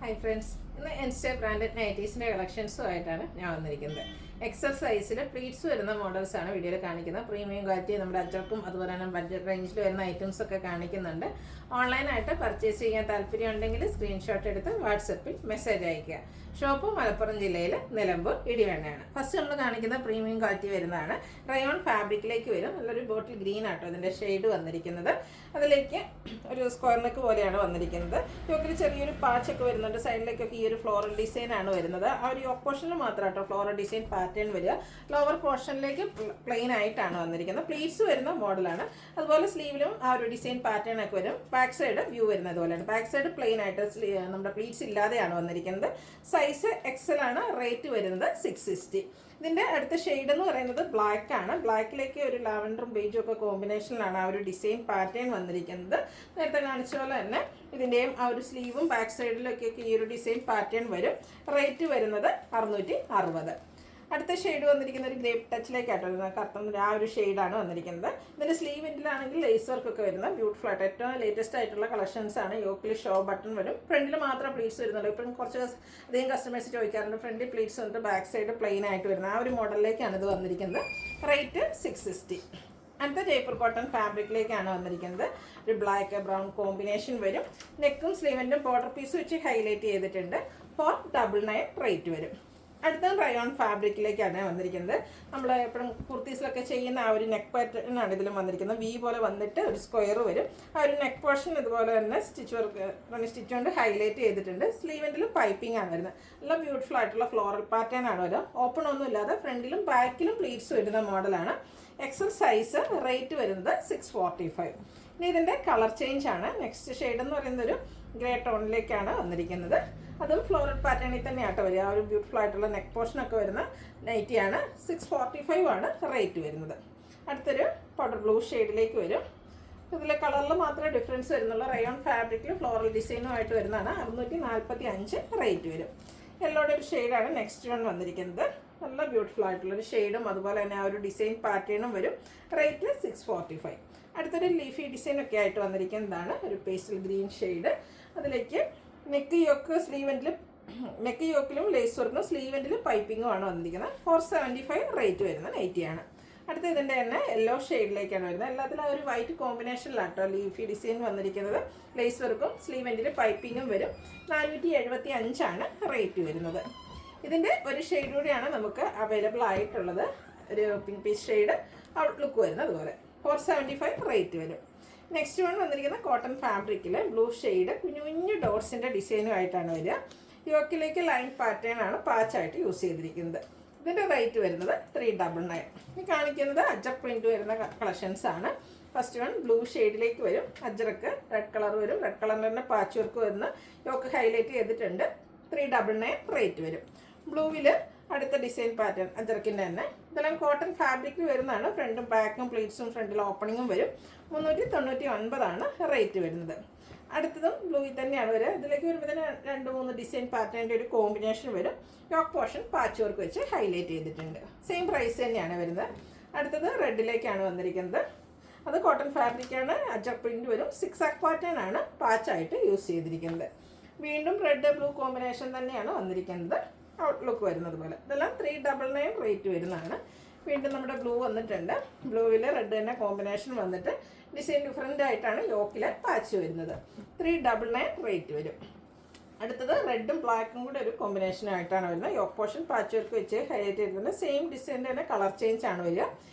Hi friends, ഇന്ന് insta branded നൈറ്റീസിൻ്റെ കളക്ഷൻസുമായിട്ടാണ് ഞാൻ വന്നിരിക്കുന്നത്. എക്സർസൈസിൽ പ്ലീറ്റ്സ് വരുന്ന മോഡൽസാണ് വീഡിയോയിൽ കാണിക്കുന്നത്. പ്രീമിയം ക്വാളിറ്റി നമ്മുടെ അച്ചർക്കും അതുപോലെ തന്നെ ബഡ്ജറ്റ് റേഞ്ചിൽ വരുന്ന ഐറ്റംസ് ഒക്കെ കാണിക്കുന്നുണ്ട്. ഓൺലൈനായിട്ട് പർച്ചേസ് ചെയ്യാൻ താല്പര്യം ഉണ്ടെങ്കിൽ സ്ക്രീൻഷോട്ട് എടുത്ത് വാട്സപ്പിൽ മെസ്സേജ് അയയ്ക്കുക. ഷോപ്പ് മലപ്പുറം ജില്ലയിൽ നിലമ്പൂർ ഇടിവണ്ണയാണ്. ഫസ്റ്റ് നമ്മൾ കാണിക്കുന്ന പ്രീമിയം ക്വാളിറ്റി വരുന്നതാണ്. റയോൺ ഫാബ്രിക്കിലേക്ക് വരും. നല്ലൊരു ബോട്ടിൽ ഗ്രീൻ ആട്ടോ ഇതിൻ്റെ ഷെയ്ഡ് വന്നിരിക്കുന്നത്. അതിലേക്ക് ഒരു സ്ക്വയർ നെക്ക് പോലെയാണ് വന്നിരിക്കുന്നത്. യോക്കിൽ ചെറിയൊരു പാച്ചൊക്കെ വരുന്നുണ്ട്. സൈഡിലേക്കൊക്കെ ഈ ഒരു ഫ്ലോറൽ ഡിസൈൻ ആണ് വരുന്നത്. ആ ഒരു യോക്ക് പോർഷനിൽ മാത്രം കേട്ടോ ഫ്ലോറൽ ഡിസൈൻ പാറ്റേൺ വരിക. ലോവർ പോർഷനിലേക്ക് പ്ലെയിൻ ആയിട്ടാണ് വന്നിരിക്കുന്നത്. പ്ലീറ്റ്സ് വരുന്ന മോഡലാണ്. അതുപോലെ സ്ലീവിലും ആ ഒരു ഡിസൈൻ പാറ്റേൺ ഒക്കെ വരും. ബാക്ക് സൈഡ് വ്യൂ വരുന്നത് പോലെയാണ്. ബാക്ക് സൈഡ് പ്ലെയിൻ ആയിട്ട് നമ്മുടെ പ്ലീറ്റ്സ് ഇല്ലാതെയാണ് വന്നിരിക്കുന്നത്. സൈസ് എക്സൽ ആണ്. റേറ്റ് വരുന്നത് 660. ഇതിൻ്റെ അടുത്ത ഷെയ്ഡ് എന്ന് പറയുന്നത് ബ്ലാക്ക് ആണ്. ബ്ലാക്കിലേക്ക് ഒരു ലാവൻഡറും ബേജും ഒക്കെ കോമ്പിനേഷനിലാണ് ആ ഒരു ഡിസൈൻ പാറ്റേൺ വന്നിരിക്കുന്നത്. നേരത്തെ കാണിച്ച പോലെ തന്നെ ഇതിൻ്റെയും ആ ഒരു സ്ലീവും ബാക്ക് സൈഡിലൊക്കെ ഈ ഒരു ഡിസൈൻ പാറ്റേൺ വരും. റേറ്റ് വരുന്നത് 660. അടുത്ത ഷെയ്ഡ് വന്നിരിക്കുന്ന ഒരു ഗ്രേപ്പ് ടച്ചിലേക്കാട്ടോ കറുത്ത ആ ഒരു ഷെയ്ഡാണ് വന്നിരിക്കുന്നത്. ഇതിൻ്റെ സ്ലീവിൻ്റിലാണെങ്കിൽ ലേസ് വർക്കൊക്കെ വരുന്ന ബ്യൂട്ടിഫുൾ ആയിട്ട് ഏറ്റവും ലേറ്റസ്റ്റ് ആയിട്ടുള്ള കളക്ഷൻസ് ആണ്. യോക്കിൽ ഷോ ബട്ടൺ വരും. ഫ്രണ്ടിൽ മാത്രം പ്ലീറ്റ്സ് വരുന്നുള്ളൂ. ഇപ്പം കുറച്ച് അധികം കസ്റ്റമേഴ്സ് ചോദിക്കാറുണ്ട് ഫ്രണ്ടിൽ പ്ലീറ്റ്സ് വന്നിട്ട് ബാക്ക് സൈഡ് പ്ലെയിൻ ആയിട്ട് വരുന്നത്. ആ ഒരു മോഡലിലേക്കാണ് ഇത് വന്നിരിക്കുന്നത്. റേറ്റ് 660. അടുത്ത ജയ്പൂർ കോട്ടൺ ഫാബ്രിക്കിലേക്കാണ് വന്നിരിക്കുന്നത്. ഒരു ബ്ലാക്ക് ബ്രൗൺ കോമ്പിനേഷൻ വരും. നെക്കും സ്ലീവിൻ്റും ബോർഡർ പീസ് വെച്ച് ഹൈലൈറ്റ് ചെയ്തിട്ടുണ്ട്. 499 റേറ്റ് വരും. അടുത്ത റയോൺ ഫാബ്രിക്കിലേക്കാണ് വന്നിരിക്കുന്നത്. നമ്മൾ എപ്പോഴും കുർത്തീസിലൊക്കെ ചെയ്യുന്ന ആ ഒരു നെക്ക് പാറ്റേൺ ആണ് ഇതിലും വന്നിരിക്കുന്നത്. വി പോലെ വന്നിട്ട് ഒരു സ്ക്വയർ വരും. ആ ഒരു നെക്ക് പോർഷൻ ഇതുപോലെ തന്നെ സ്റ്റിച്ച് കൊണ്ട് ഹൈലൈറ്റ് ചെയ്തിട്ടുണ്ട്. സ്ലീവെൻറ്റിലും പൈപ്പിംഗ് ആണ് വരുന്നത്. നല്ല ബ്യൂട്ടിഫുൾ ആയിട്ടുള്ള ഫ്ലോറൽ പാറ്റേൺ ആണ് വരിക. ഓപ്പൺ ഒന്നും ഇല്ലാതെ ഫ്രണ്ടിലും ബാക്കിലും പ്ലീറ്റ്സ് വരുന്ന മോഡലാണ്. XL size. റേറ്റ് വരുന്നത് 645. ഇനി ഇതിൻ്റെ കളർ ചേഞ്ച് ആണ്. നെക്സ്റ്റ് ഷെയ്ഡ് എന്ന് പറയുന്നത് ഒരു ഗ്രേ ടോണിലേക്കാണ് വന്നിരിക്കുന്നത്. അതും ഫ്ലോറൽ പാറ്റേണിൽ തന്നെയാട്ടോ വരിക. ആ ഒരു ബ്യൂട്ടിഫുൾ ആയിട്ടുള്ള നെക്ക് പോർഷനൊക്കെ വരുന്ന നൈറ്റിയാണ്. 645 ആണ് റേറ്റ് വരുന്നത്. അടുത്തൊരു പൗഡർ ബ്ലൂ ഷെയ്ഡിലേക്ക് വരും. ഇതിലെ കളറിൽ മാത്രമേ ഡിഫറൻസ് വരുന്നുള്ളൂ. റയോൺ ഫാബ്രിക്കിൽ ഫ്ലോറൽ ഡിസൈനുമായിട്ട് വരുന്നതാണ്. 645 റേറ്റ് വരും. യെല്ലോയുടെ ഒരു ഷെയ്ഡാണ് നെക്സ്റ്റ് വൺ വന്നിരിക്കുന്നത്. നല്ല ബ്യൂട്ടിഫുൾ ആയിട്ടുള്ളൊരു ഷെയ്ഡും അതുപോലെ തന്നെ ആ ഒരു ഡിസൈൻ പാറ്റേണും വരും. റേറ്റ് 645. അടുത്തൊരു ലീഫി ഡിസൈനൊക്കെ ആയിട്ട് വന്നിരിക്കുന്നതാണ്. ഒരു പേസ്റ്റൽ ഗ്രീൻ ഷെയ്ഡ്. അതിലേക്ക് നെക്ക് യോക്ക് നെക്ക് യോക്കിലും ലേസ് വർക്കും സ്ലീവെൻറ്റിലും പൈപ്പിങ്ങും ആണ് വന്നിരിക്കുന്നത്. 475 റേറ്റ് വരുന്ന നൈറ്റിയാണ്. അടുത്ത ഇതിൻ്റെ തന്നെ യെല്ലോ ഷെയ്ഡിലേക്കാണ് വരുന്നത്. എല്ലാത്തിലും ഒരു വൈറ്റ് കോമ്പിനേഷനിലാട്ടോ ലീഫി ഡിസൈൻ വന്നിരിക്കുന്നത്. ലേസ് വർക്കും സ്ലീവെൻറ്റിൽ പൈപ്പിങ്ങും വരും. 475 ആണ് റേറ്റ് വരുന്നത്. ഇതിൻ്റെ ഒരു ഷെയ്ഡ് കൂടിയാണ് നമുക്ക് അവൈലബിൾ ആയിട്ടുള്ളത്. ഒരു പിങ്ക് പീസ് ഷെയ്ഡ് ഔട്ട്ലുക്ക് വരുന്നത് അതുപോലെ. 475 റേറ്റ് വരും. നെക്സ്റ്റ് വൺ വന്നിരിക്കുന്ന കോട്ടൺ ഫാബ്രിക്കിൽ ബ്ലൂ ഷെയ്ഡ് കുഞ്ഞു കുഞ്ഞു ഡോട്ട്സിൻ്റെ ഡിസൈനുമായിട്ടാണ് വരിക. യോക്കിലേക്ക് ലൈൻ പാറ്റേൺ ആണ് പാച്ചായിട്ട് യൂസ് ചെയ്തിരിക്കുന്നത്. ഇതിൻ്റെ റേറ്റ് വരുന്നത് 399. ഇനി കാണിക്കുന്നത് അജർ പ്രിൻറ്റ് വരുന്ന കളക്ഷൻസ് ആണ്. ഫസ്റ്റ് വൺ ബ്ലൂ ഷെയ്ഡിലേക്ക് വരും. അജർക്ക് റെഡ് കളർ വരും. റെഡ് കളറിൽ തന്നെ പാച്ച് വർക്ക് വരുന്ന യോക്ക് ഹൈലൈറ്റ് ചെയ്തിട്ടുണ്ട്. 399 റേറ്റ് വരും. ബ്ലൂവിൽ അടുത്ത ഡിസൈൻ പാറ്റേൺ അജർക്കിൻ്റെ തന്നെ. ഇതെല്ലാം കോട്ടൺ ഫാബ്രിക്കിൽ വരുന്നതാണ്. ഫ്രണ്ടും ബാക്കും പ്ലീറ്റ്സും ഫ്രണ്ടിൽ ഓപ്പണിങ്ങും വരും. 399 ആണ് റേറ്റ് വരുന്നത്. അടുത്തതും ബ്ലൂവിൽ തന്നെയാണ് വരിക. ഇതിലേക്ക് വരുമ്പോൾ തന്നെ 2-3 ഡിസൈൻ പാറ്റേണിൻ്റെ ഒരു കോമ്പിനേഷൻ വരും. യോക്ക് പോർഷൻ പാച്ച് വർക്ക് വെച്ച് ഹൈലൈറ്റ് ചെയ്തിട്ടുണ്ട്. സെയിം പ്രൈസ് തന്നെയാണ് വരുന്നത്. അടുത്തത് റെഡിലേക്കാണ് വന്നിരിക്കുന്നത്. അത് കോട്ടൺ ഫാബ്രിക്കാണ്. അജർ പ്രിൻറ്റ് വരും. 6 പാറ്റേൺ ആണ് പാച്ചായിട്ട് യൂസ് ചെയ്തിരിക്കുന്നത്. വീണ്ടും റെഡ് ബ്ലൂ കോമ്പിനേഷൻ തന്നെയാണ് വന്നിരിക്കുന്നത്. ഔട്ട്ലുക്ക് വരുന്നത് പോലെ. ഇതെല്ലാം 399 റേറ്റ് വരുന്നതാണ്. വീണ്ടും നമ്മുടെ ബ്ലൂ വന്നിട്ടുണ്ട്. ബ്ലൂവിൽ റെഡ് തന്നെ കോമ്പിനേഷൻ വന്നിട്ട് ഡിസൈൻ ഡിഫറെൻ്റ് ആയിട്ടാണ് യോക്കിലെ പാച്ച് വരുന്നത്. 399 റേറ്റ് വരും. അടുത്തത് റെഡും ബ്ലാക്കും കൂടെ ഒരു കോമ്പിനേഷനായിട്ടാണ് വരുന്നത്. യോക്ക് പോർഷൻ പാച്ച് വർക്ക് വെച്ച് ഹൈലൈറ്റ് ചെയ്തിട്ടുണ്ട്. സെയിം ഡിസൈൻ്റെ തന്നെ കളർ ചേഞ്ച് ആണ് വരിക.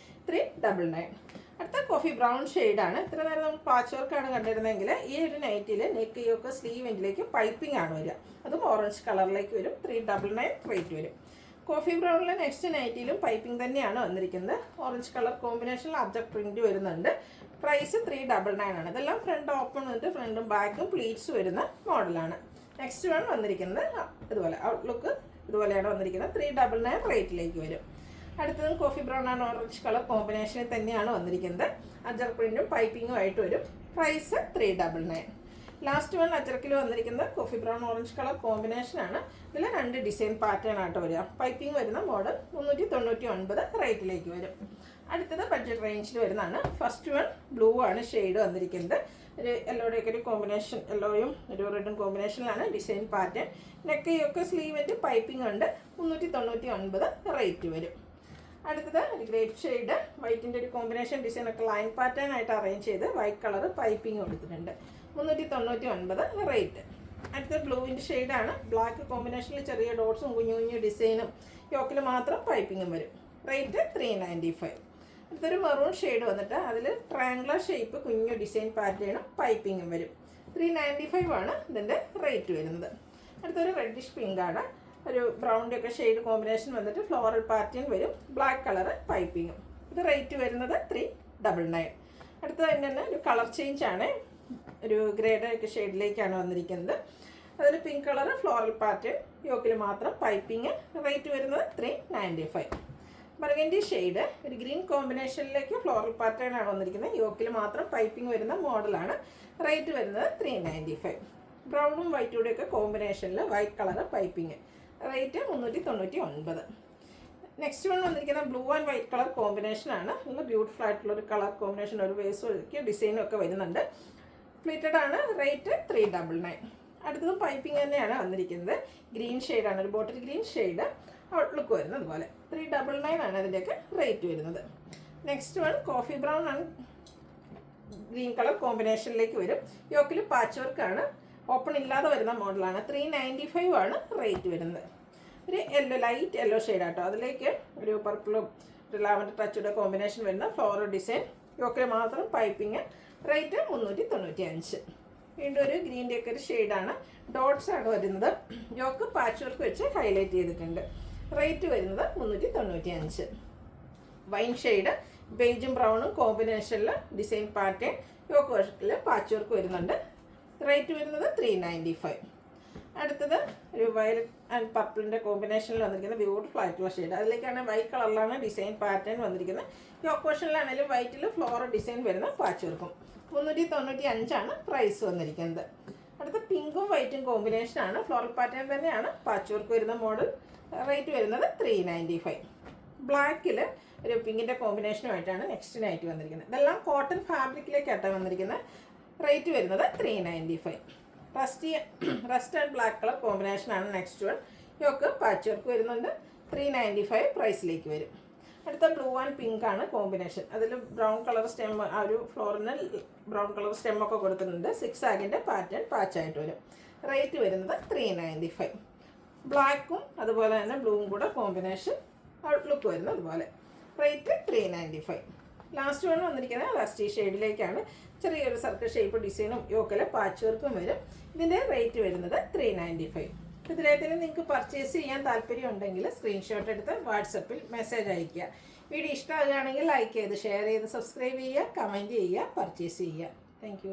399. അടുത്ത കോഫി ബ്രൗൺ ഷെയ്ഡാണ്. ഇത്ര നേരം നമ്മൾ പാച്ച് വർക്കാണ് കണ്ടിരുന്നതെങ്കിൽ ഈ ഒരു നൈറ്റിൽ നെക്ക് യോക്ക് സ്ലീവെൻറ്റിലേക്ക് പൈപ്പിംഗ് ആണ് വരിക. അതും ഓറഞ്ച് കളറിലേക്ക് വരും. 399 റേറ്റ് വരും. കോഫി ബ്രൗണിലെ നെക്സ്റ്റ് നൈറ്റിലും പൈപ്പിംഗ് തന്നെയാണ് വന്നിരിക്കുന്നത്. ഓറഞ്ച് കളർ കോമ്പിനേഷനിൽ അബ്ജക്ട് പ്രിൻറ്റ് വരുന്നുണ്ട്. പ്രൈസ് 399 ആണ്. ഇതെല്ലാം ഫ്രണ്ട് ഓപ്പൺ വന്നിട്ട് ഫ്രണ്ടും ബാക്കും പ്ലീറ്റ്സ് വരുന്ന മോഡലാണ്. നെക്സ്റ്റ് വൺ വന്നിരിക്കുന്നത് ഇതുപോലെ ഔട്ട്ലുക്ക് ഇതുപോലെയാണ് വന്നിരിക്കുന്നത്. 399 റേറ്റിലേക്ക് വരും. അടുത്തതും coffee brown and orange colour കോമ്പിനേഷനിൽ തന്നെയാണ് വന്നിരിക്കുന്നത്. അജർ പ്രിൻറ്റും പൈപ്പിങ്ങും ആയിട്ട് വരും. പ്രൈസ് 399. ലാസ്റ്റ് വൺ അജർക്കിൽ വന്നിരിക്കുന്നത് കോഫി ബ്രൗൺ ഓറഞ്ച് കളർ കോമ്പിനേഷനാണ്. ഇതിൽ 2 ഡിസൈൻ പാറ്റേൺ ആയിട്ട് വരിക. പൈപ്പിംഗ് വരുന്ന മോഡൽ 399 റേറ്റിലേക്ക് വരും. അടുത്തത് ബഡ്ജറ്റ് റേഞ്ചിൽ വരുന്നതാണ്. ഫസ്റ്റ് വൺ ബ്ലൂ ആണ് ഷെയ്ഡ് വന്നിരിക്കുന്നത്. ഒരു യെല്ലോയുടെയൊക്കെ ഒരു കോമ്പിനേഷൻ, യെല്ലോയും ഒരു റെഡും കോമ്പിനേഷനിലാണ് ഡിസൈൻ പാറ്റേൺ. നെക്കയൊക്കെ സ്ലീവിൻ്റെ പൈപ്പിംഗ് ഉണ്ട്. 399 റേറ്റ് വരും. അടുത്തത് ഒരു ഗ്രേപ്പ് ഷെയ്ഡ്, വൈറ്റിൻ്റെ ഒരു കോമ്പിനേഷൻ ഡിസൈനൊക്കെ ലൈൻ പാറ്റേൺ ആയിട്ട് അറേഞ്ച് ചെയ്ത് വൈറ്റ് കളർ പൈപ്പിംഗ് കൊടുത്തിട്ടുണ്ട്. 399 റേറ്റ്. അടുത്തത് ബ്ലൂവിൻ്റെ ഷെയ്ഡാണ്. ബ്ലാക്ക് കോമ്പിനേഷനിൽ ചെറിയ ഡോട്ട്സും കുഞ്ഞു കുഞ്ഞു ഡിസൈനും യോക്കിൽ മാത്രം പൈപ്പിങ്ങും വരും. റേറ്റ് 395. അടുത്തൊരു മെറൂൺ ഷെയ്ഡ് വന്നിട്ട് അതിൽ ട്രയാങ്കുലർ ഷേപ്പ് കുഞ്ഞു ഡിസൈൻ പാറ്റേണും പൈപ്പിങ്ങും വരും. 395 ആണ് ഇതിൻ്റെ റേറ്റ് വരുന്നത്. അടുത്തൊരു റെഡിഷ് പിങ്കാണ്. ഒരു ബ്രൗണിൻ്റെ ഒക്കെ ഷെയ്ഡ് കോമ്പിനേഷൻ വന്നിട്ട് ഫ്ലോറൽ പാറ്റേൺ വരും. ബ്ലാക്ക് കളർ പൈപ്പിങ്ങും. ഇത് റേറ്റ് വരുന്നത് 399. അടുത്തത് തന്നെ ഒരു കളർ ചേഞ്ച് ആണ്. ഒരു ഗ്രേഡ് ഒക്കെ ഷെയ്ഡിലേക്കാണ് വന്നിരിക്കുന്നത്. അതിൽ പിങ്ക് കളർ ഫ്ലോറൽ പാറ്റേൺ, യോക്കിൽ മാത്രം പൈപ്പിങ്. റേറ്റ് വരുന്നത് 395. ബർഗൻഡി ഷെയ്ഡ് ഒരു ഗ്രീൻ കോമ്പിനേഷനിലേക്ക് ഫ്ലോറൽ പാറ്റേൺ ആണ് വന്നിരിക്കുന്നത്. യോക്കിൽ മാത്രം പൈപ്പിംഗ് വരുന്ന മോഡലാണ്. റേറ്റ് വരുന്നത് 395. ബ്രൗണും വൈറ്റൂടെയൊക്കെ കോമ്പിനേഷനിൽ white colour piping. Rate 399. Next one വന്നിരിക്കുന്ന ബ്ലൂ ആൻഡ് വൈറ്റ് കളർ കോമ്പിനേഷനാണ്. നല്ല ബ്യൂട്ടിഫുൾ ആയിട്ടുള്ളൊരു കളർ കോമ്പിനേഷൻ, ഒരു വേസ് ഡിസൈനും ഒക്കെ വരുന്നുണ്ട്. പ്ലീറ്റഡ് ആണ്. റേറ്റ് 399. അടുത്തതും പൈപ്പിംഗ് തന്നെയാണ് വന്നിരിക്കുന്നത്. ഗ്രീൻ ഷെയ്ഡാണ്, ഒരു ബോട്ടിൽ ഗ്രീൻ ഷെയ്ഡ് ഔട്ട്ലുക്ക് വരുന്നത്. അതുപോലെ 399 ആണ് അതിൻ്റെയൊക്കെ റേറ്റ് വരുന്നത്. നെക്സ്റ്റ് വൺ കോഫി ബ്രൗൺ ആണ്, ഗ്രീൻ കളർ കോമ്പിനേഷനിലേക്ക് വരും. യോക്കിൽ പാച്ച് വർക്കാണ്, ഓപ്പൺ ഇല്ലാതെ വരുന്ന മോഡലാണ്. 395 ആണ് റേറ്റ് വരുന്നത്. ഒരു യെല്ലോ, ലൈറ്റ് യെല്ലോ ഷെയ്ഡാട്ടോ. അതിലേക്ക് ഒരു പർപ്പിളും ഒരു ലാവൻഡർ ടച്ചുടെ കോമ്പിനേഷൻ വരുന്ന ഫ്ലോറൽ ഡിസൈൻ, യോക്കിൽ മാത്രം പൈപ്പിങ്. റേറ്റ് 395. വീണ്ടും ഒരു ഗ്രീൻ്റെ ഒക്കെ ഒരു ഷെയ്ഡാണ്. ഡോട്ട്സ് ആണ് വരുന്നത്. യോക്ക് പാച്ച് വർക്ക് വെച്ച് ഹൈലൈറ്റ് ചെയ്തിട്ടുണ്ട്. റേറ്റ് വരുന്നത് 395. വൈൻ ഷെയ്ഡ് ബേജും ബ്രൗണും കോമ്പിനേഷനിൽ ഡിസൈൻ പാറ്റേൺ, യോക്ക് വർക്കിൽ പാച്ച് വർക്ക് വരുന്നുണ്ട്. റേറ്റ് വരുന്നത് 395. അടുത്തത് ഒരു വയലറ്റ് ആൻഡ് പർപ്പിളിൻ്റെ കോമ്പിനേഷനിൽ വന്നിരിക്കുന്ന ബ്യൂട്ടിഫുൾ ആയിട്ടുള്ള ഷെയ്ഡ്. അതിലേക്കാണ് വൈറ്റ് കളറിലാണ് ഡിസൈൻ പാറ്റേൺ വന്നിരിക്കുന്നത്. യോക്ക് പോർഷനിലാണെങ്കിലും വൈറ്റിൽ ഫ്ലോറൽ ഡിസൈൻ വരുന്ന പാച്ച് വർക്കും. 395 ആണ് പ്രൈസ് വന്നിരിക്കുന്നത്. അടുത്ത പിങ്കും വൈറ്റും കോമ്പിനേഷനാണ്. ഫ്ലോറൽ പാറ്റേൺ തന്നെയാണ് പാച്ച് വർക്ക് വരുന്ന മോഡൽ. റേറ്റ് വരുന്നത് 395. ബ്ലാക്കിൽ ഒരു പിങ്കിൻ്റെ കോമ്പിനേഷനുമായിട്ടാണ് നെക്സ്റ്റിനായിട്ട് വന്നിരിക്കുന്നത്. ഇതെല്ലാം കോട്ടൺ ഫാബ്രിക്കിലേക്കായിട്ടാണ് വന്നിരിക്കുന്നത്. റേറ്റ് വരുന്നത് 395. റസ്റ്റ് ആൻഡ് ബ്ലാക്ക് കളർ കോമ്പിനേഷനാണ് next one. Yoke patch work വരുന്നുണ്ട്. 395 പ്രൈസിലേക്ക് വരും. അടുത്ത ബ്ലൂ ആൻഡ് പിങ്ക് ആണ് കോമ്പിനേഷൻ. അതിൽ ബ്രൗൺ കളർ സ്റ്റെം, ആ ഒരു ഫ്ലോറിന് ബ്രൗൺ കളർ സ്റ്റെമ്മൊക്കെ കൊടുത്തിട്ടുണ്ട്. 6 ആഗിൻ്റെ പാറ്റേൺ പാച്ചായിട്ട് വരും. റേറ്റ് വരുന്നത് 395. ബ്ലാക്കും അതുപോലെ തന്നെ ബ്ലൂവും കൂടെ കോമ്പിനേഷൻ ഔട്ട്ലുക്ക് വരുന്നത് അതുപോലെ. റേറ്റ് 395. ലാസ്റ്റ് വൺ വന്നിരിക്കുന്നത് റസ്റ്റി ഷെയ്ഡിലേക്കാണ്. ചെറിയൊരു സർക്കിൾ ഷേപ്പ് ഡിസൈനും യോക്കിലെ പാച്ച് വർക്കും വരും. ഇതിൻ്റെ റേറ്റ് വരുന്നത് 395. ഇതിലേതെങ്കിലും നിങ്ങൾക്ക് പർച്ചേസ് ചെയ്യാൻ താല്പര്യം ഉണ്ടെങ്കിൽ സ്ക്രീൻഷോട്ട് എടുത്ത് വാട്സപ്പിൽ മെസ്സേജ് അയയ്ക്കുക. വീഡിയോ ഇഷ്ടമാകുകയാണെങ്കിൽ ലൈക്ക് ചെയ്ത് ഷെയർ ചെയ്ത് സബ്സ്ക്രൈബ് ചെയ്യുക, കമൻറ്റ് ചെയ്യുക, പർച്ചേസ് ചെയ്യുക. താങ്ക്